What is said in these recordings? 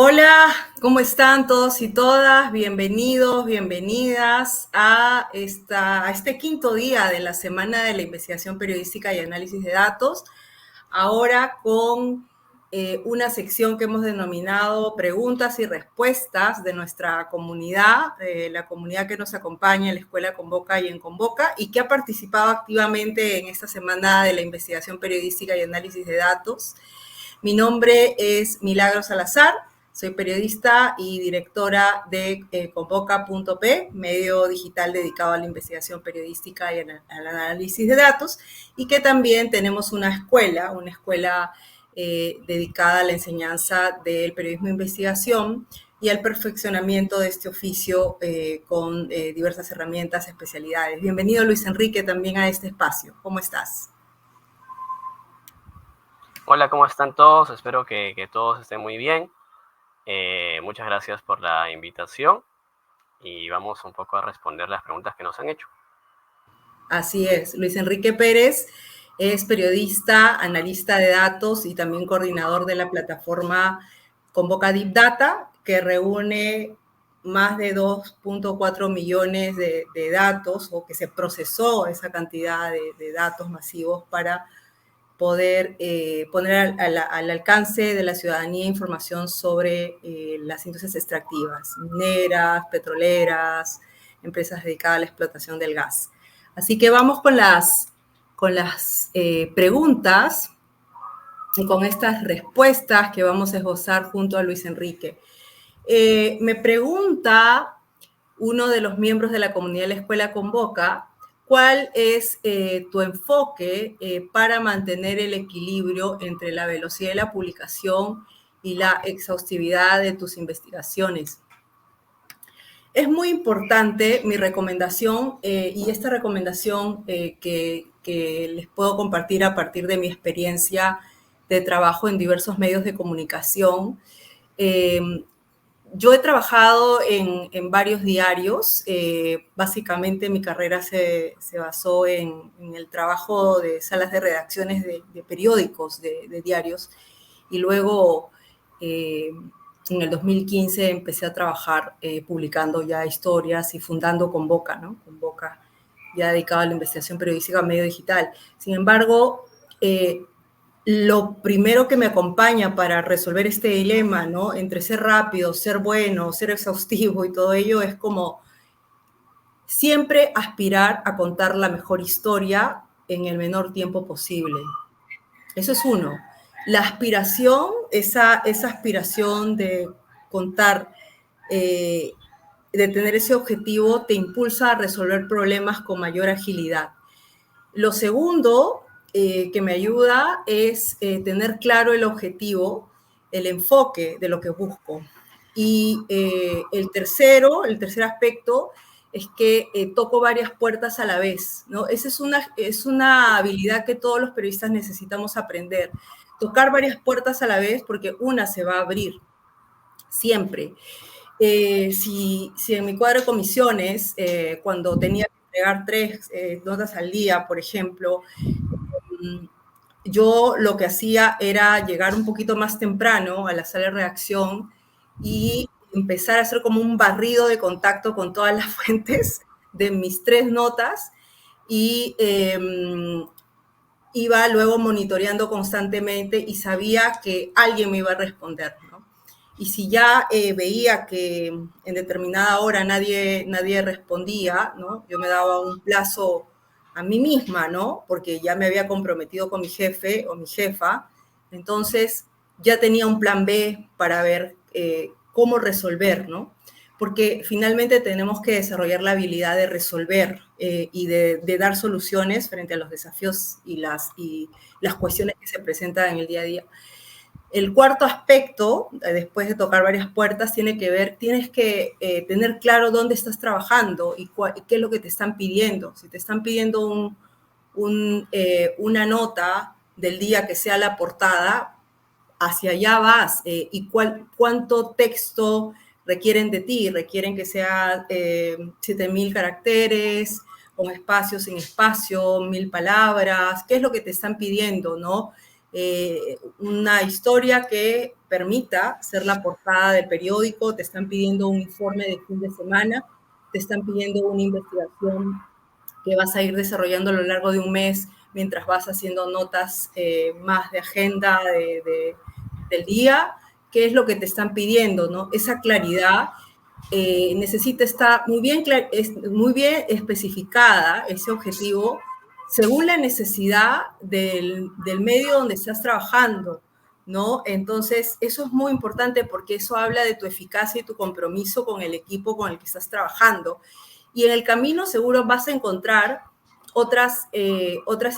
Hola, ¿cómo están todos y todas? Bienvenidos, bienvenidas a este quinto día de la Semana de la Investigación Periodística y Análisis de Datos, ahora con una sección que hemos denominado Preguntas y Respuestas de nuestra comunidad, la comunidad que nos acompaña en la Escuela Convoca y en Convoca, y que ha participado activamente en esta Semana de la Investigación Periodística y Análisis de Datos. Mi nombre es Milagros Salazar. Soy periodista y directora de Convoca.p, medio digital dedicado a la investigación periodística y al análisis de datos, y que también tenemos una escuela dedicada a la enseñanza del periodismo de investigación y al perfeccionamiento de este oficio con diversas herramientas, especialidades. Bienvenido, Luis Enrique, también a este espacio. ¿Cómo estás? Hola, ¿cómo están todos? Espero que todos estén muy bien. Muchas gracias por la invitación y vamos un poco a responder las preguntas que nos han hecho. Así es, Luis Enrique Pérez es periodista, analista de datos y también coordinador de la plataforma Convoca Deep Data, que reúne más de 2.4 millones de datos, o que se procesó esa cantidad de datos masivos para poder poner al alcance de la ciudadanía información sobre las industrias extractivas, mineras, petroleras, empresas dedicadas a la explotación del gas. Así que vamos con las preguntas y con estas respuestas que vamos a esbozar junto a Luis Enrique. Me pregunta uno de los miembros de la comunidad de la Escuela Convoca, ¿cuál es tu enfoque para mantener el equilibrio entre la velocidad de la publicación y la exhaustividad de tus investigaciones? Es muy importante mi recomendación, y esta recomendación que les puedo compartir a partir de mi experiencia de trabajo en diversos medios de comunicación. Yo he trabajado en varios diarios. Básicamente mi carrera se basó en el trabajo de salas de redacciones de periódicos, de diarios, y luego en el 2015 empecé a trabajar publicando ya historias y fundando Convoca, ¿no? Convoca, ya dedicado a la investigación periodística medio digital. Sin embargo, lo primero que me acompaña para resolver este dilema, ¿no? Entre ser rápido, ser bueno, ser exhaustivo y todo ello, es como siempre aspirar a contar la mejor historia en el menor tiempo posible. Eso es uno. La aspiración, esa aspiración de contar, de tener ese objetivo, te impulsa a resolver problemas con mayor agilidad. Lo segundo que me ayuda es tener claro el objetivo, el enfoque de lo que busco. Y el tercer aspecto es que toco varias puertas a la vez, ¿no? Esa es una habilidad que todos los periodistas necesitamos aprender. Tocar varias puertas a la vez, porque una se va a abrir siempre. Si en mi cuadro de comisiones, cuando tenía que entregar 3 notas al día, por ejemplo, yo lo que hacía era llegar un poquito más temprano a la sala de redacción y empezar a hacer como un barrido de contacto con todas las fuentes de mis 3 notas, y iba luego monitoreando constantemente y sabía que alguien me iba a responder, ¿no? Y si ya veía que en determinada hora nadie respondía, ¿no? Yo me daba un plazo a mí misma, ¿no? Porque ya me había comprometido con mi jefe o mi jefa. Entonces ya tenía un plan B para ver cómo resolver, ¿no? Porque finalmente tenemos que desarrollar la habilidad de resolver y de dar soluciones frente a los desafíos y las cuestiones que se presentan en el día a día. El cuarto aspecto, después de tocar varias puertas, tienes que tener claro dónde estás trabajando y qué es lo que te están pidiendo. Si te están pidiendo una nota del día que sea la portada, hacia allá vas. Y cuánto texto requieren de ti. Requieren que sea 7.000 caracteres, con espacio, sin espacio, 1.000 palabras. ¿Qué es lo que te están pidiendo, no? Una historia que permita ser la portada del periódico, te están pidiendo un informe de fin de semana, te están pidiendo una investigación que vas a ir desarrollando a lo largo de un mes mientras vas haciendo notas más de agenda del día, qué es lo que te están pidiendo, ¿no? Esa claridad necesita estar muy bien especificada, ese objetivo, según la necesidad del medio donde estás trabajando, ¿no? Entonces, eso es muy importante porque eso habla de tu eficacia y tu compromiso con el equipo con el que estás trabajando. Y en el camino seguro vas a encontrar otras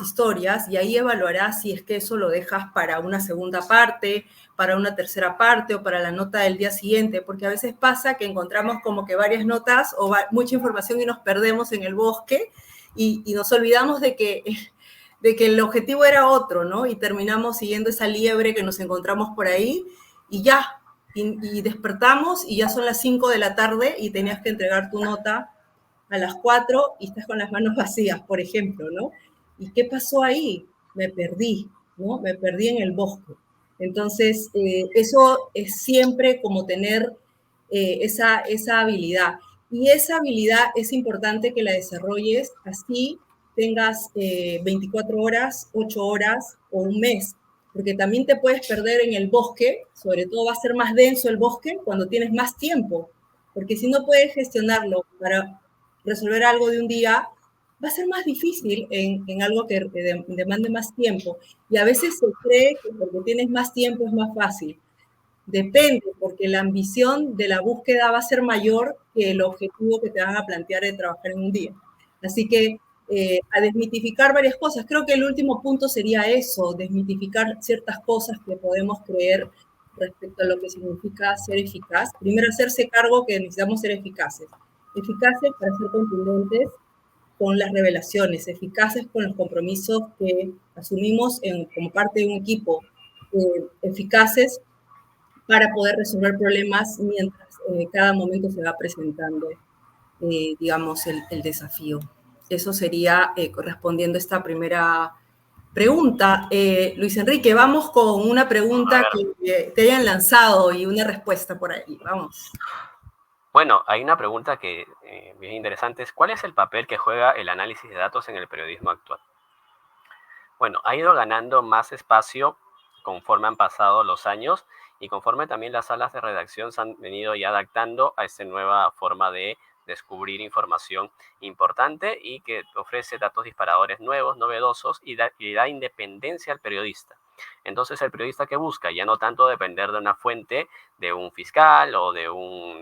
historias y ahí evaluarás si es que eso lo dejas para una segunda parte, para una tercera parte o para la nota del día siguiente, porque a veces pasa que encontramos como que varias notas o mucha información y nos perdemos en el bosque y nos olvidamos de que el objetivo era otro, ¿no? Y terminamos siguiendo esa liebre que nos encontramos por ahí y ya, y despertamos y ya son las 5 de la tarde y tenías que entregar tu nota a las 4 y estás con las manos vacías, por ejemplo, ¿no? ¿Y qué pasó ahí? Me perdí, ¿no? Me perdí en el bosque. Entonces, eso es siempre como tener esa habilidad. Y esa habilidad es importante que la desarrolles así tengas 24 horas, 8 horas o un mes, porque también te puedes perder en el bosque, sobre todo va a ser más denso el bosque cuando tienes más tiempo, porque si no puedes gestionarlo para resolver algo de un día, va a ser más difícil en algo que demande más tiempo. Y a veces se cree que porque tienes más tiempo es más fácil. Depende, porque la ambición de la búsqueda va a ser mayor que el objetivo que te van a plantear de trabajar en un día. Así que a desmitificar varias cosas. Creo que el último punto sería eso, desmitificar ciertas cosas que podemos creer respecto a lo que significa ser eficaz. Primero, hacerse cargo que necesitamos ser eficaces. Eficaces para ser contundentes con las revelaciones, eficaces con los compromisos que asumimos como parte de un equipo, eficaces para poder resolver problemas mientras cada momento se va presentando, digamos, el desafío. Eso sería respondiendo a esta primera pregunta. Luis Enrique, vamos con una pregunta que te hayan lanzado y una respuesta por ahí. Vamos. Bueno, hay una pregunta que es interesante, es ¿cuál es el papel que juega el análisis de datos en el periodismo actual? Bueno, ha ido ganando más espacio conforme han pasado los años y conforme también las salas de redacción se han venido ya adaptando a esta nueva forma de descubrir información importante y que ofrece datos disparadores nuevos, novedosos y da independencia al periodista. Entonces el periodista que busca ya no tanto depender de una fuente, de un fiscal o de un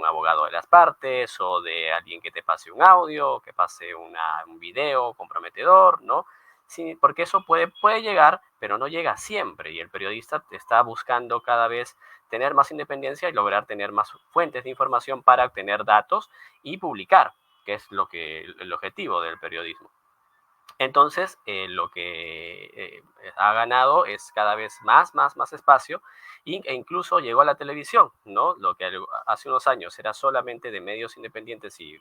abogado de las partes o de alguien que te pase un audio, que pase un video comprometedor, ¿no? Sí, porque eso puede llegar, pero no llega siempre y el periodista está buscando cada vez tener más independencia y lograr tener más fuentes de información para obtener datos y publicar, que es el objetivo del periodismo. Entonces, lo que ha ganado es cada vez más espacio e incluso llegó a la televisión, ¿no? Lo que hace unos años era solamente de medios independientes y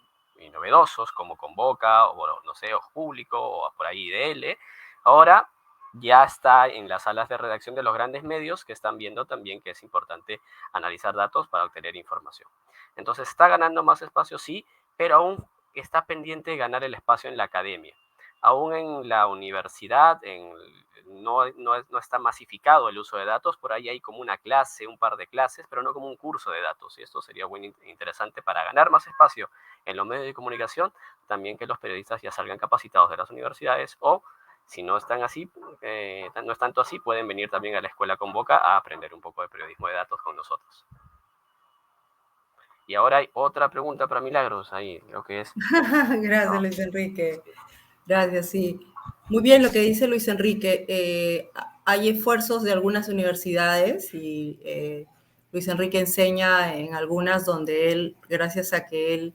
novedosos como Convoca o no sé, Ojo Público o por ahí IDL, ahora ya está en las salas de redacción de los grandes medios que están viendo también que es importante analizar datos para obtener información. Entonces, está ganando más espacio, sí, pero aún está pendiente de ganar el espacio en la academia. Aún en la universidad no está masificado el uso de datos, por ahí hay como una clase, un par de clases, pero no como un curso de datos, y esto sería muy interesante para ganar más espacio en los medios de comunicación, también que los periodistas ya salgan capacitados de las universidades o si no están así, no es tanto así, pueden venir también a la Escuela Convoca a aprender un poco de periodismo de datos con nosotros. Y ahora hay otra pregunta para Milagros, ahí creo que es... Gracias, Luis Enrique. Gracias, sí. Muy bien lo que dice Luis Enrique. Hay esfuerzos de algunas universidades y Luis Enrique enseña en algunas donde él, gracias a que él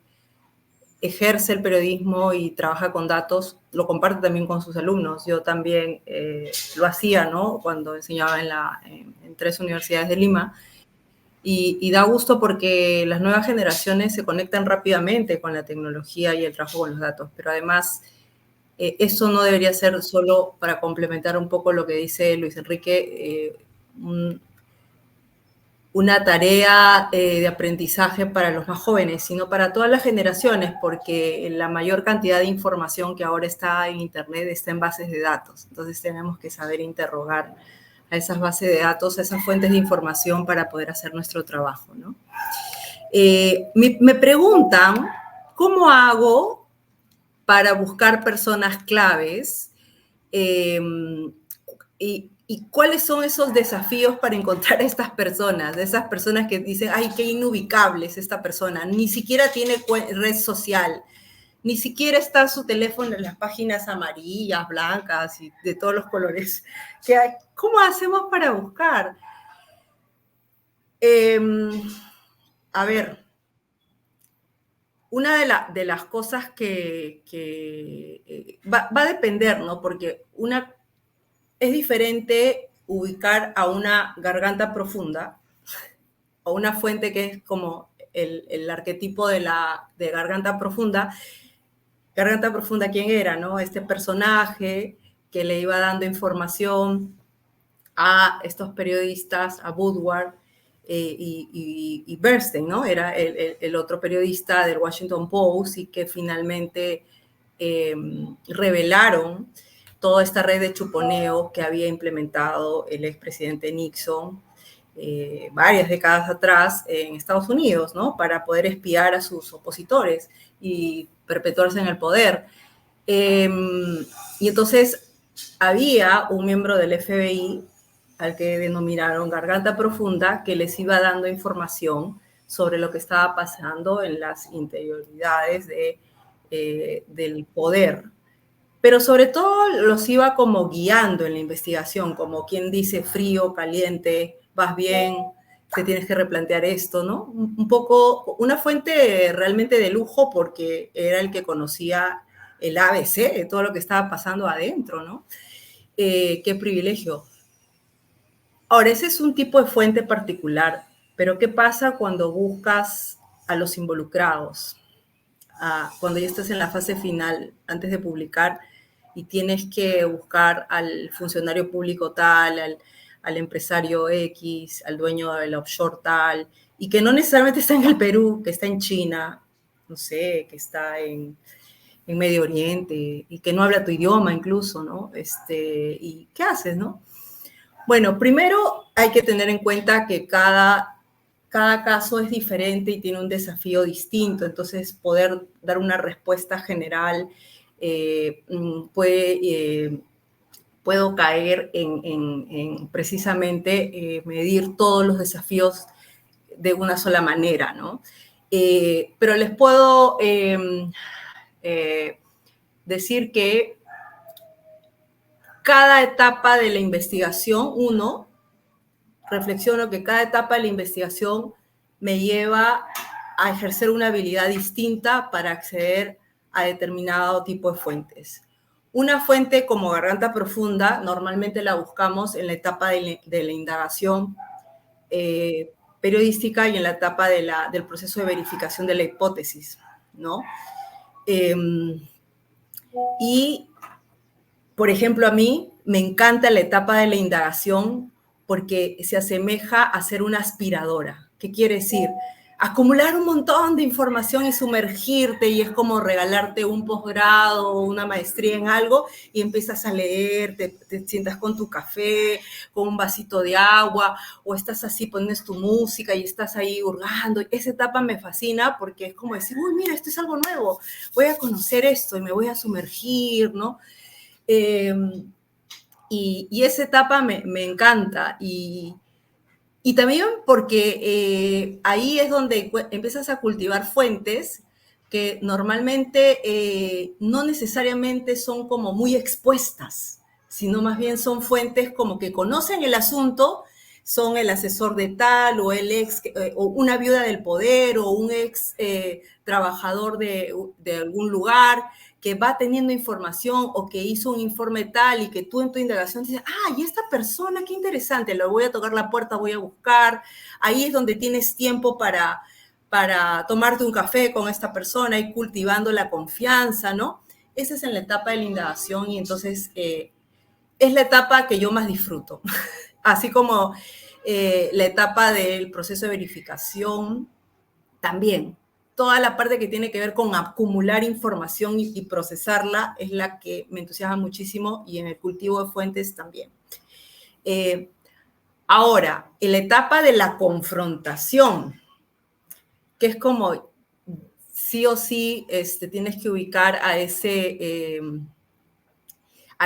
ejerce el periodismo y trabaja con datos, lo comparte también con sus alumnos. Yo también lo hacía, ¿no? Cuando enseñaba en 3 universidades de Lima. Y da gusto porque las nuevas generaciones se conectan rápidamente con la tecnología y el trabajo con los datos, pero además eso no debería ser solo para complementar un poco lo que dice Luis Enrique, una tarea de aprendizaje para los más jóvenes, sino para todas las generaciones, porque la mayor cantidad de información que ahora está en Internet está en bases de datos. Entonces tenemos que saber interrogar a esas bases de datos, a esas fuentes de información para poder hacer nuestro trabajo, ¿no? Me preguntan, ¿cómo hago para buscar personas claves? ¿Y cuáles son esos desafíos para encontrar a estas personas? De esas personas que dicen, ay, qué inubicable es esta persona, ni siquiera tiene red social, ni siquiera está su teléfono en las páginas amarillas, blancas y de todos los colores. ¿Cómo hacemos para buscar? A ver, una de las cosas que va a depender, ¿no? Porque es diferente ubicar a una garganta profunda o una fuente que es como el arquetipo de garganta profunda. Garganta profunda, ¿quién era, no? Este personaje que le iba dando información a estos periodistas, a Woodward y Bernstein, ¿no? Era el otro periodista del Washington Post y que finalmente revelaron toda esta red de chuponeo que había implementado el expresidente Nixon varias décadas atrás en Estados Unidos, ¿no? Para poder espiar a sus opositores y perpetuarse en el poder. Y entonces había un miembro del FBI al que denominaron Garganta Profunda, que les iba dando información sobre lo que estaba pasando en las interioridades del poder. Pero sobre todo los iba como guiando en la investigación, como quien dice frío, caliente, vas bien, te tienes que replantear esto, ¿no? Un poco, una fuente realmente de lujo porque era el que conocía el ABC de todo lo que estaba pasando adentro, ¿no? Qué privilegio. Ahora, ese es un tipo de fuente particular, pero ¿qué pasa cuando buscas a los involucrados? Cuando ya estás en la fase final, antes de publicar, y tienes que buscar al funcionario público tal, al empresario X, al dueño del offshore tal, y que no necesariamente está en el Perú, que está en China, no sé, que está en Medio Oriente, y que no habla tu idioma incluso, ¿no? ¿Y qué haces, no? Bueno, primero hay que tener en cuenta que cada caso es diferente y tiene un desafío distinto, entonces poder dar una respuesta general puedo caer en precisamente medir todos los desafíos de una sola manera, ¿no? Pero les puedo decir que cada etapa de la investigación, reflexiono que cada etapa de la investigación me lleva a ejercer una habilidad distinta para acceder a determinado tipo de fuentes. Una fuente como Garganta Profunda normalmente la buscamos en la etapa de la indagación periodística y en la etapa del proceso de verificación de la hipótesis, ¿no? Y, por ejemplo, a mí me encanta la etapa de la indagación porque se asemeja a ser una aspiradora. ¿Qué quiere decir? Acumular un montón de información y sumergirte, y es como regalarte un posgrado o una maestría en algo y empiezas a leer, te sientas con tu café, con un vasito de agua, o estás así, pones tu música y estás ahí hurgando. Esa etapa me fascina porque es como decir, uy, mira, esto es algo nuevo, voy a conocer esto y me voy a sumergir, ¿no? Y esa etapa me encanta y también porque ahí es donde empiezas a cultivar fuentes que normalmente no necesariamente son como muy expuestas, sino más bien son fuentes como que conocen el asunto, son el asesor de tal o el ex, o una viuda del poder o un ex trabajador de algún lugar que va teniendo información o que hizo un informe tal y que tú en tu indagación dices, y esta persona, qué interesante, le voy a tocar la puerta, voy a buscar. Ahí es donde tienes tiempo para tomarte un café con esta persona y cultivando la confianza, ¿no? Esa es en la etapa de la indagación y entonces es la etapa que yo más disfruto. Así como La etapa del proceso de verificación también. Toda la parte que tiene que ver con acumular información y procesarla es la que me entusiasma muchísimo, y en el cultivo de fuentes también. Ahora, en la etapa de la confrontación, que es como sí o sí tienes que ubicar a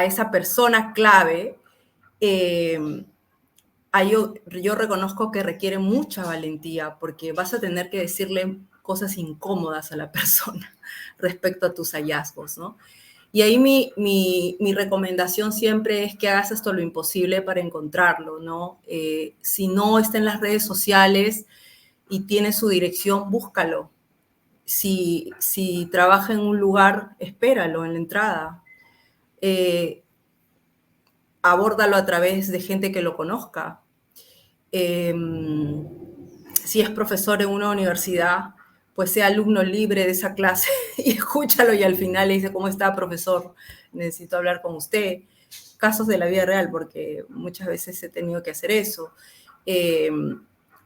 esa persona clave, yo reconozco que requiere mucha valentía, porque vas a tener que decirle cosas incómodas a la persona respecto a tus hallazgos, ¿no? Y ahí mi recomendación siempre es que hagas hasta lo imposible para encontrarlo, ¿no? Si no está en las redes sociales y tiene su dirección, búscalo. Si trabaja en un lugar, espéralo en la entrada. Abórdalo a través de gente que lo conozca. Si es profesor en una universidad, pues sea alumno libre de esa clase y escúchalo, y al final le dice: ¿cómo está, profesor? Necesito hablar con usted. Casos de la vida real, porque muchas veces he tenido que hacer eso.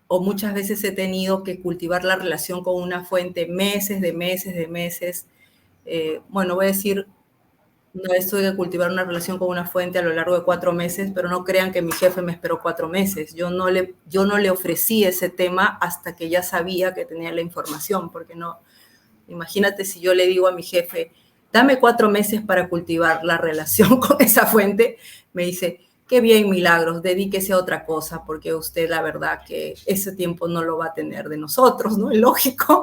O muchas veces he tenido que cultivar la relación con una fuente meses, de meses. Bueno, voy a decir, una vez tuve que cultivar una relación con una fuente a lo largo de 4 meses, pero no crean que mi jefe me esperó 4 meses. Yo no le ofrecí ese tema hasta que ya sabía que tenía la información, porque no, imagínate si yo le digo a mi jefe: dame 4 meses para cultivar la relación con esa fuente, me dice: qué bien, Milagros, dedíquese a otra cosa, porque usted la verdad que ese tiempo no lo va a tener de nosotros, ¿no? Lógico.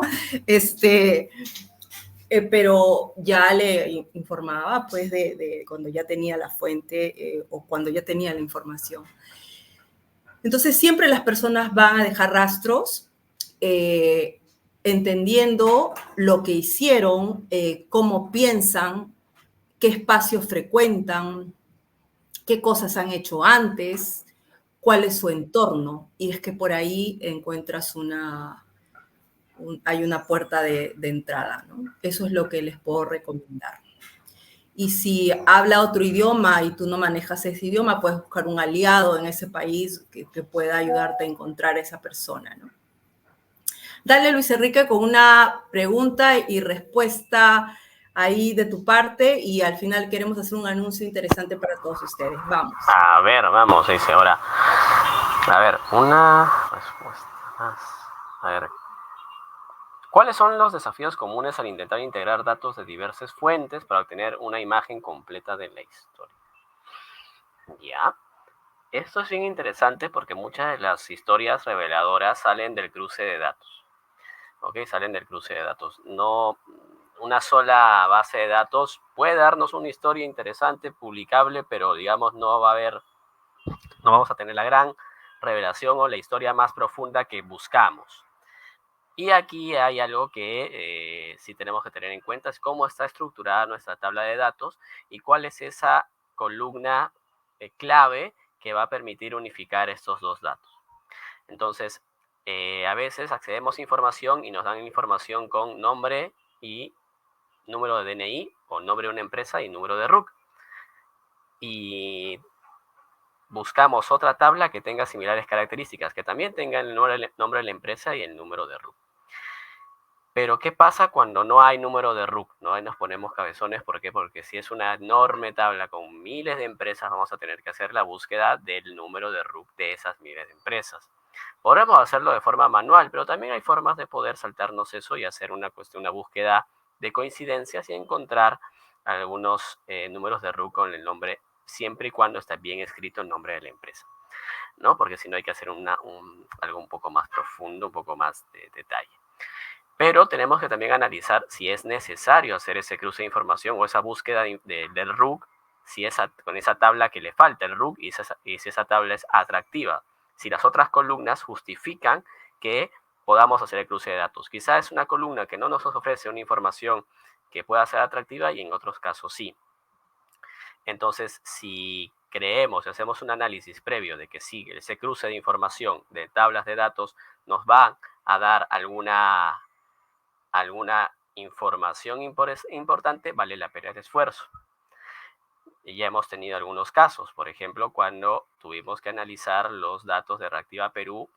Pero ya le informaba, pues, de cuando ya tenía la fuente, o cuando ya tenía la información. Entonces, siempre las personas van a dejar rastros, entendiendo lo que hicieron, cómo piensan, qué espacios frecuentan, qué cosas han hecho antes, cuál es su entorno. Y es que por ahí encuentras hay una puerta de entrada, ¿no? Eso es lo que les puedo recomendar. Y si habla otro idioma y tú no manejas ese idioma, puedes buscar un aliado en ese país que pueda ayudarte a encontrar a esa persona, ¿no? Dale, Luis Enrique, con una pregunta y respuesta ahí de tu parte, y al final queremos hacer un anuncio interesante para todos ustedes. Vamos. A ver, vamos, dice ahora. A ver, una respuesta más. A ver, ¿cuáles son los desafíos comunes al intentar integrar datos de diversas fuentes para obtener una imagen completa de la historia? Ya. Esto es bien interesante porque muchas de las historias reveladoras salen del cruce de datos. ¿Ok? Salen del cruce de datos. No, una sola base de datos puede darnos una historia interesante, publicable, pero digamos no vamos a tener la gran revelación o la historia más profunda que buscamos. Y aquí hay algo que sí tenemos que tener en cuenta, es cómo está estructurada nuestra tabla de datos y cuál es esa columna clave que va a permitir unificar estos dos datos. Entonces, a veces accedemos a información y nos dan información con nombre y número de DNI, o nombre de una empresa y número de RUC. Y buscamos otra tabla que tenga similares características, que también tenga el nombre de la empresa y el número de RUC. Pero, ¿qué pasa cuando no hay número de RUC? ¿No? Ahí nos ponemos cabezones. ¿Por qué? Porque si es una enorme tabla con miles de empresas, vamos a tener que hacer la búsqueda del número de RUC de esas miles de empresas. Podremos hacerlo de forma manual, pero también hay formas de poder saltarnos eso y hacer una búsqueda de coincidencias y encontrar algunos números de RUC con el nombre, siempre y cuando está bien escrito el nombre de la empresa, ¿no? Porque si no hay que hacer algo un poco más profundo, un poco más de detalle. Pero tenemos que también analizar si es necesario hacer ese cruce de información o esa búsqueda del RUC, con esa tabla que le falta el RUC, y si esa tabla es atractiva. Si las otras columnas justifican que podamos hacer el cruce de datos. Quizá es una columna que no nos ofrece una información que pueda ser atractiva y en otros casos sí. Entonces, si creemos y hacemos un análisis previo de que sí, ese cruce de información de tablas de datos nos va a dar alguna información importante, vale la pena el esfuerzo. Y ya hemos tenido algunos casos, por ejemplo, cuando tuvimos que analizar los datos de Reactiva Perú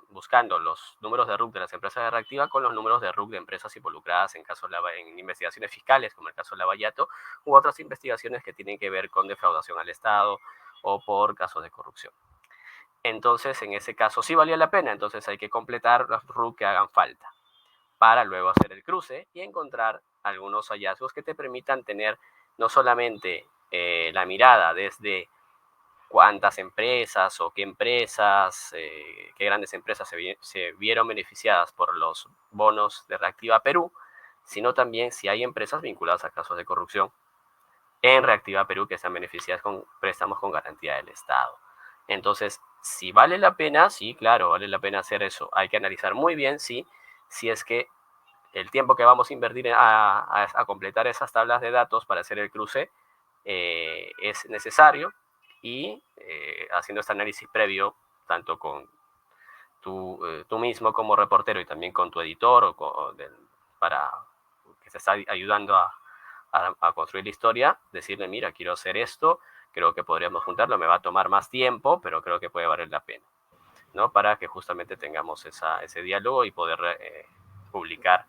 buscando los números de RUC de las empresas de Reactiva con los números de RUC de empresas involucradas en investigaciones fiscales, como el caso de Lavallato, u otras investigaciones que tienen que ver con defraudación al Estado o por casos de corrupción. Entonces, en ese caso sí valía la pena, entonces hay que completar los RUC que hagan falta para luego hacer el cruce y encontrar algunos hallazgos que te permitan tener no solamente la mirada desde cuántas empresas o qué grandes empresas se vieron beneficiadas por los bonos de Reactiva Perú, sino también si hay empresas vinculadas a casos de corrupción en Reactiva Perú que están beneficiadas con préstamos con garantía del Estado. Entonces, si vale la pena, sí, claro, vale la pena hacer eso. Hay que analizar muy bien si es que el tiempo que vamos a invertir a completar esas tablas de datos para hacer el cruce es necesario y haciendo este análisis previo, tanto con tú mismo como reportero y también con tu editor para que te está ayudando a construir la historia, decirle, mira, quiero hacer esto, creo que podríamos juntarlo, me va a tomar más tiempo, pero creo que puede valer la pena, ¿no? Para que justamente tengamos ese diálogo y poder publicar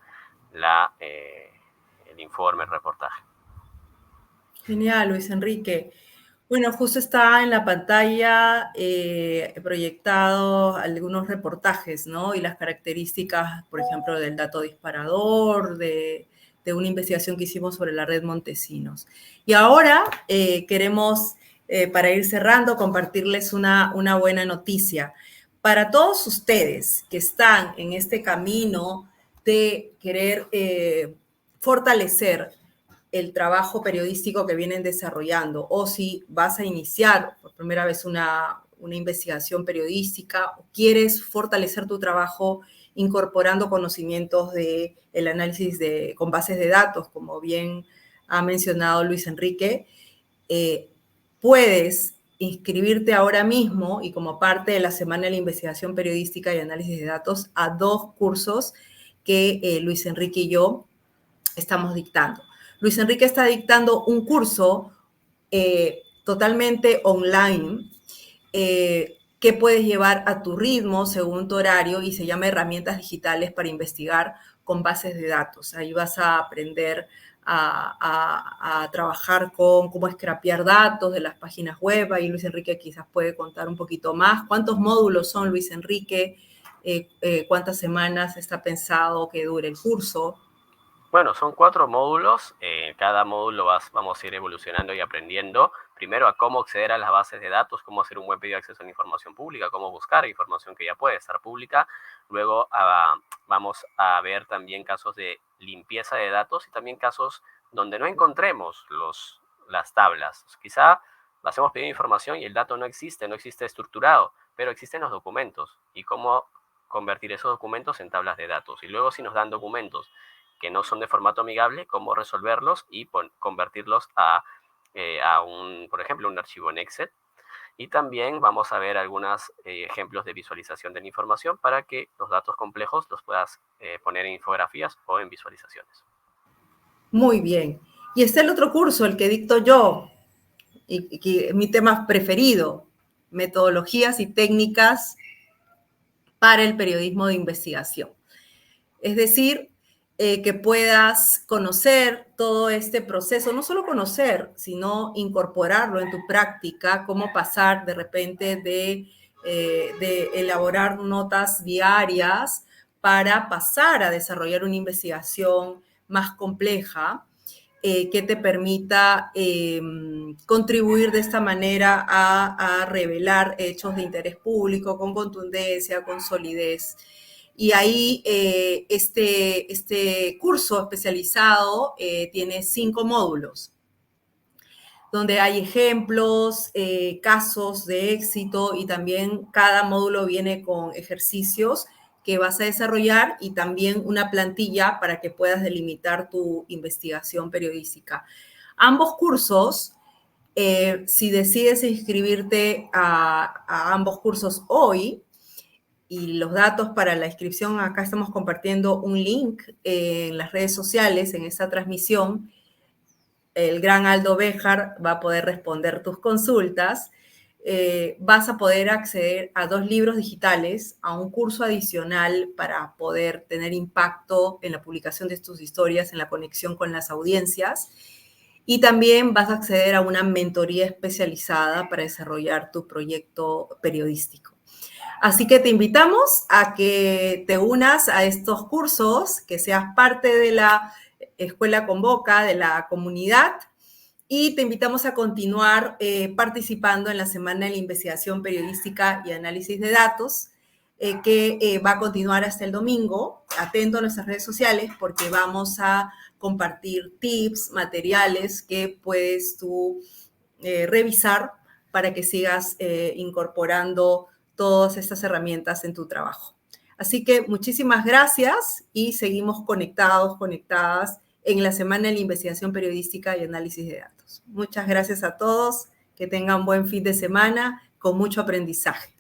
el informe, el reportaje. Genial, Luis Enrique. Bueno, justo está en la pantalla proyectados algunos reportajes, ¿no? Y las características, por ejemplo, del dato disparador, de una investigación que hicimos sobre la red Montesinos. Y ahora queremos, para ir cerrando, compartirles una buena noticia. Para todos ustedes que están en este camino de querer fortalecer el trabajo periodístico que vienen desarrollando, o si vas a iniciar por primera vez una investigación periodística o quieres fortalecer tu trabajo incorporando conocimientos del análisis con bases de datos, como bien ha mencionado Luis Enrique, puedes inscribirte ahora mismo y como parte de la Semana de la Investigación Periodística y Análisis de Datos a 2 cursos que Luis Enrique y yo estamos dictando. Luis Enrique está dictando un curso totalmente online que puedes llevar a tu ritmo según tu horario y se llama Herramientas Digitales para Investigar con Bases de Datos. Ahí vas a aprender a trabajar con cómo scrapear datos de las páginas web. Ahí Luis Enrique quizás puede contar un poquito más. ¿Cuántos módulos son, Luis Enrique? ¿Cuántas semanas está pensado que dure el curso? Bueno, son 4 módulos. Cada módulo vamos a ir evolucionando y aprendiendo. Primero a cómo acceder a las bases de datos, cómo hacer un buen pedido de acceso a la información pública, cómo buscar información que ya puede estar pública. Luego vamos a ver también casos de limpieza de datos y también casos donde no encontremos las tablas. Quizá hacemos pedido de información y el dato no existe estructurado, pero existen los documentos y cómo convertir esos documentos en tablas de datos. Y luego si nos dan documentos que no son de formato amigable, cómo resolverlos y convertirlos por ejemplo, un archivo en Excel. Y también vamos a ver algunos ejemplos de visualización de la información para que los datos complejos los puedas poner en infografías o en visualizaciones. Muy bien. Y está el otro curso, el que dicto yo, y que es mi tema preferido, metodologías y técnicas para el periodismo de investigación. Es decir, que puedas conocer todo este proceso, no solo conocer, sino incorporarlo en tu práctica, cómo pasar de repente de elaborar notas diarias para pasar a desarrollar una investigación más compleja que te permita contribuir de esta manera a revelar hechos de interés público con contundencia, con solidez. Y ahí este curso especializado tiene 5 módulos, donde hay ejemplos, casos de éxito y también cada módulo viene con ejercicios que vas a desarrollar y también una plantilla para que puedas delimitar tu investigación periodística. Ambos cursos, si decides inscribirte a ambos cursos hoy, y los datos para la inscripción, acá estamos compartiendo un link en las redes sociales, en esta transmisión. el gran Aldo Béjar va a poder responder tus consultas. Vas a poder acceder a 2 libros digitales, a un curso adicional para poder tener impacto en la publicación de tus historias, en la conexión con las audiencias, y también vas a acceder a una mentoría especializada para desarrollar tu proyecto periodístico. Así que te invitamos a que te unas a estos cursos, que seas parte de la Escuela Convoca, de la comunidad, y te invitamos a continuar participando en la Semana de la Investigación Periodística y Análisis de Datos, que va a continuar hasta el domingo. Atento a nuestras redes sociales porque vamos a compartir tips, materiales que puedes tú revisar para que sigas incorporando todas estas herramientas en tu trabajo. Así que muchísimas gracias y seguimos conectadas en la Semana de la Investigación Periodística y Análisis de Datos. Muchas gracias a todos, que tengan buen fin de semana con mucho aprendizaje.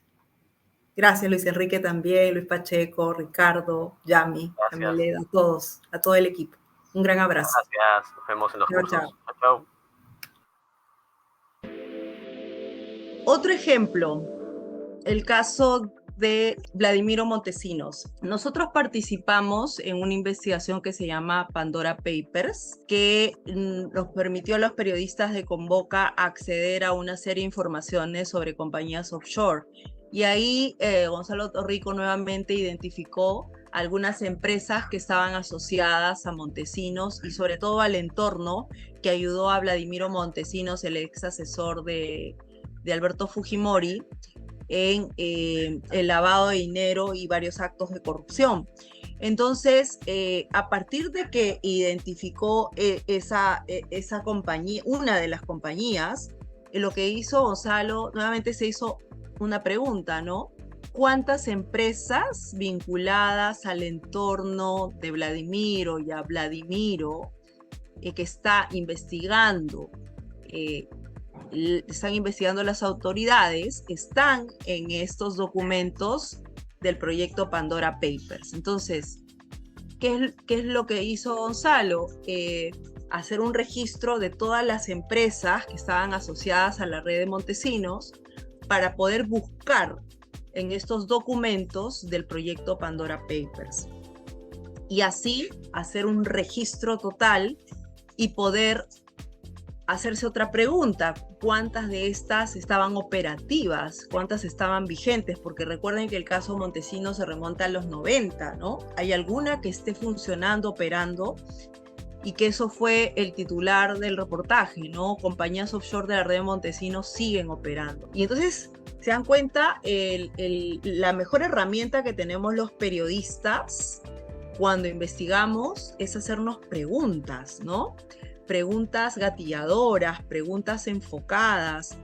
Gracias, Luis Enrique también, Luis Pacheco, Ricardo, Yami, Camileda, a todos, a todo el equipo. Un gran abrazo. Gracias, nos vemos en los cursos. Chao. Otro ejemplo, el caso de Vladimiro Montesinos. Nosotros participamos en una investigación que se llama Pandora Papers, que nos permitió a los periodistas de Convoca acceder a una serie de informaciones sobre compañías offshore. Y ahí Gonzalo Torrico nuevamente identificó algunas empresas que estaban asociadas a Montesinos y sobre todo al entorno que ayudó a Vladimiro Montesinos, el ex asesor de Alberto Fujimori, en el lavado de dinero y varios actos de corrupción. Entonces, a partir de que identificó esa compañía, una de las compañías, lo que hizo Gonzalo, nuevamente se hizo una pregunta, ¿no? ¿Cuántas empresas vinculadas al entorno de Vladimiro y a Vladimiro que está investigando están investigando las autoridades, están en estos documentos del proyecto Pandora Papers? Entonces, ¿qué es lo que hizo Gonzalo? Hacer un registro de todas las empresas que estaban asociadas a la red de Montesinos para poder buscar en estos documentos del proyecto Pandora Papers. Y así hacer un registro total y poder hacerse otra pregunta: ¿cuántas de estas estaban operativas? ¿Cuántas estaban vigentes? Porque recuerden que el caso Montesinos se remonta a los 90, ¿no? ¿Hay alguna que esté funcionando, operando? Y que eso fue el titular del reportaje, ¿no? Compañías offshore de la red de Montesinos siguen operando. Y entonces, se dan cuenta, la mejor herramienta que tenemos los periodistas cuando investigamos es hacernos preguntas, ¿no? Preguntas gatilladoras, preguntas enfocadas,